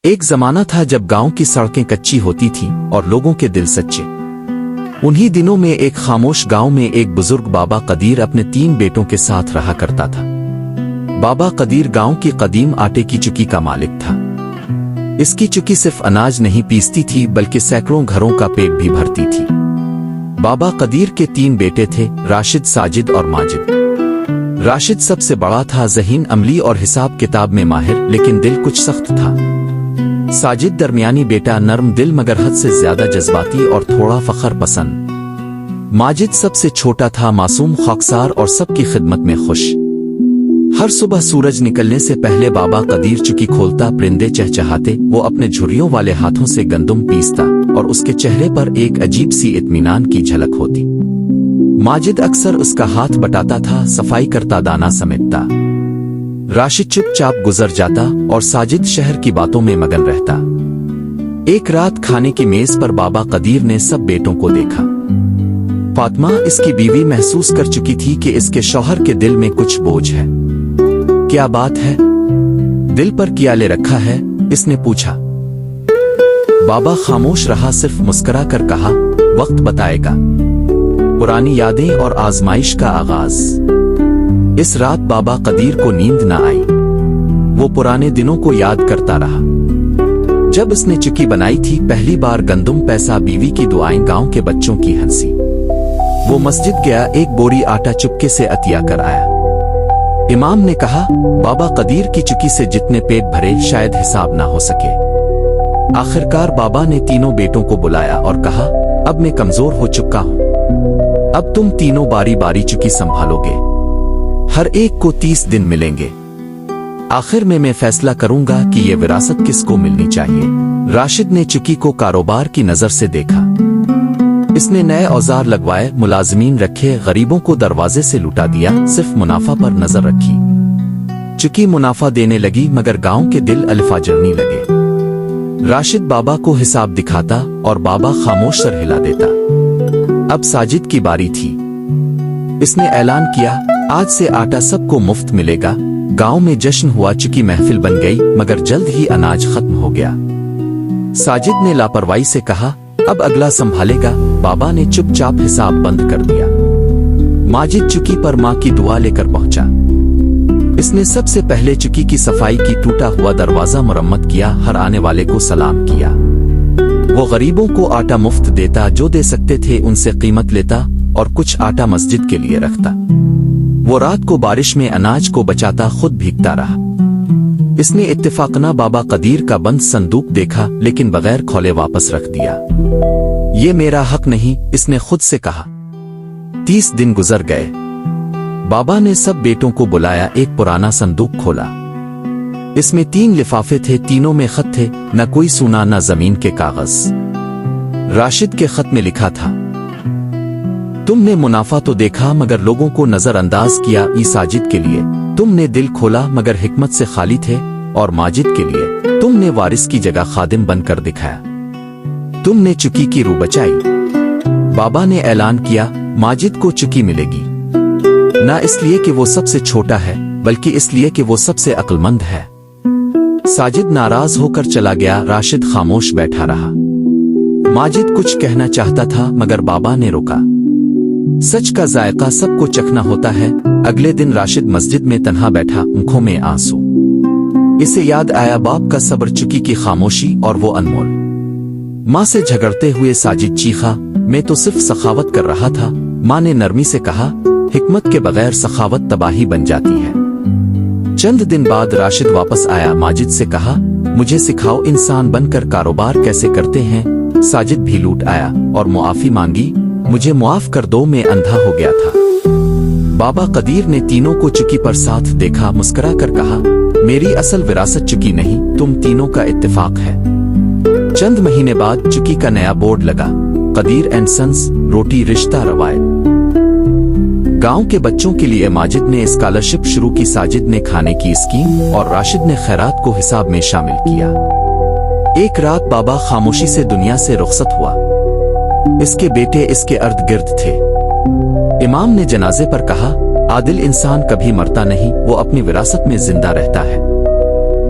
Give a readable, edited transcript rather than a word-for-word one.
ایک زمانہ تھا جب گاؤں کی سڑکیں کچی ہوتی تھیں اور لوگوں کے دل سچے۔ انہی دنوں میں ایک خاموش گاؤں میں ایک بزرگ بابا قدیر اپنے 3 بیٹوں کے ساتھ رہا کرتا تھا۔ بابا قدیر گاؤں کی قدیم آٹے کی چکی کا مالک تھا۔ اس کی چکی صرف اناج نہیں پیستی تھی بلکہ سینکڑوں گھروں کا پیٹ بھی بھرتی تھی۔ بابا قدیر کے 3 بیٹے تھے، راشد، ساجد اور ماجد۔ راشد سب سے بڑا تھا، ذہین، عملی اور حساب کتاب میں ماہر، لیکن دل کچھ سخت تھا۔ ساجد درمیانی بیٹا، نرم دل مگر حد سے زیادہ جذباتی اور تھوڑا فخر پسند۔ ماجد سب سے چھوٹا تھا، معصوم، خاکسار اور سب کی خدمت میں خوش۔ ہر صبح سورج نکلنے سے پہلے بابا قدیر چکی کھولتا، پرندے چہچہاتے، وہ اپنے جھریوں والے ہاتھوں سے گندم پیستا اور اس کے چہرے پر ایک عجیب سی اطمینان کی جھلک ہوتی۔ ماجد اکثر اس کا ہاتھ بٹاتا تھا، صفائی کرتا، دانا سمیٹتا۔ راشد چپ چاپ گزر جاتا اور ساجد شہر کی باتوں میں مگن رہتا۔ ایک رات کھانے کی میز پر بابا قدیر نے سب بیٹوں کو دیکھا۔ فاطمہ، اس کی بیوی، محسوس کر چکی تھی کہ اس کے شوہر کے دل میں کچھ بوجھ ہے۔ کیا بات ہے؟ دل پر کیا لے رکھا ہے؟ اس نے پوچھا۔ بابا خاموش رہا، صرف مسکرا کر کہا، وقت بتائے گا۔ پرانی یادیں اور آزمائش کا آغاز۔ اس رات بابا قدیر کو نیند نہ آئی۔ وہ پرانے دنوں کو یاد کرتا رہا۔ جب اس نے چکی بنائی تھی پہلی بار، گندم، پیسہ، بیوی کی دعائیں، گاؤں کے بچوں کی ہنسی۔ وہ مسجد گیا، ایک بوری آٹا چپکے سے عطیہ کر آیا۔ امام نے کہا، بابا قدیر کی چکی سے جتنے پیٹ بھرے شاید حساب نہ ہو سکے۔ آخرکار بابا نے تینوں بیٹوں کو بلایا اور کہا، اب میں کمزور ہو چکا ہوں، اب تم تینوں باری باری چکی سنبھالو گے، ہر ایک کو 30 دن ملیں گے، آخر میں فیصلہ کروں گا کہ یہ وراثت کس کو ملنی چاہیے۔ راشد نے چکی کو کاروبار کی نظر سے دیکھا۔ اس نے نئے اوزار لگوائے، ملازمین رکھے، غریبوں کو دروازے سے لٹا دیا، صرف منافع پر نظر رکھی۔ چکی منافع دینے لگی مگر گاؤں کے دل الفاجرنے لگے۔ راشد بابا کو حساب دکھاتا اور بابا خاموش سر ہلا دیتا۔ اب ساجد کی باری تھی۔ اس نے اعلان کیا، آج سے آٹا سب کو مفت ملے گا۔ گاؤں میں جشن ہوا، چکی محفل بن گئی مگر جلد ہی اناج ختم ہو گیا۔ ساجد نے لاپرواہی سے کہا، اب اگلا سنبھالے گا۔ بابا نے چپ چاپ حساب بند کر دیا۔ ماجد چکی پر ماں کی دعا لے کر پہنچا۔ اس نے سب سے پہلے چکی کی صفائی کی، ٹوٹا ہوا دروازہ مرمت کیا، ہر آنے والے کو سلام کیا۔ وہ غریبوں کو آٹا مفت دیتا، جو دے سکتے تھے ان سے قیمت لیتا اور کچھ آٹا مسجد کے لیے رکھتا۔ وہ رات کو بارش میں اناج کو بچاتا، خود بھیگتا رہا۔ اس نے اتفاقنہ بابا قدیر کا بند صندوق دیکھا لیکن بغیر کھولے واپس رکھ دیا۔ یہ میرا حق نہیں، اس نے خود سے کہا۔ 30 دن گزر گئے۔ بابا نے سب بیٹوں کو بلایا، ایک پرانا صندوق کھولا۔ اس میں 3 لفافے تھے، تینوں میں خط تھے، نہ کوئی سونا نہ زمین کے کاغذ۔ راشد کے خط میں لکھا تھا، تم نے منافع تو دیکھا مگر لوگوں کو نظر انداز کیا۔ ساجد کے لیے تم نے دل کھولا مگر حکمت سے خالی تھے، اور ماجد کے لیے تم نے وارث کی جگہ خادم بن کر دکھایا۔ تم نے چکی کی روح بچائی۔ بابا نے اعلان کیا، ماجد کو چکی ملے گی، نہ اس لیے کہ وہ سب سے چھوٹا ہے بلکہ اس لیے کہ وہ سب سے عقل مند ہے۔ ساجد ناراض ہو کر چلا گیا، راشد خاموش بیٹھا رہا۔ ماجد کچھ کہنا چاہتا تھا مگر بابا نے روکا۔ سچ کا ذائقہ سب کو چکھنا ہوتا ہے۔ اگلے دن راشد مسجد میں تنہا بیٹھا، آنکھوں میں آنسو۔ اسے یاد آیا باپ کا صبر، چکی کی خاموشی اور وہ انمول۔ ماں سے جھگڑتے ہوئے ساجد چیخا، میں تو صرف سخاوت کر رہا تھا۔ ماں نے نرمی سے کہا، حکمت کے بغیر سخاوت تباہی بن جاتی ہے۔ چند دن بعد راشد واپس آیا، ماجد سے کہا، مجھے سکھاؤ انسان بن کر کاروبار کیسے کرتے ہیں۔ ساجد بھی لوٹ آیا اور معافی مانگی، مجھے معاف کر دو، میں اندھا ہو گیا تھا۔ بابا قدیر نے تینوں کو چکی پر ساتھ دیکھا، مسکرا کر کہا، میری اصل وراثت چکی نہیں، تم تینوں کا اتفاق ہے۔ چند مہینے بعد چکی کا نیا بورڈ لگا، قدیر اینڈ سنس، روٹی رشتہ روایت۔ گاؤں کے بچوں کے لیے ماجد نے اسکالرشپ شروع کی، ساجد نے کھانے کی اسکیم اور راشد نے خیرات کو حساب میں شامل کیا۔ ایک رات بابا خاموشی سے دنیا سے رخصت ہوا۔ اس کے بیٹے اس کے ارد گرد تھے۔ امام نے جنازے پر کہا، عادل انسان کبھی مرتا نہیں، وہ اپنی وراثت میں زندہ رہتا ہے۔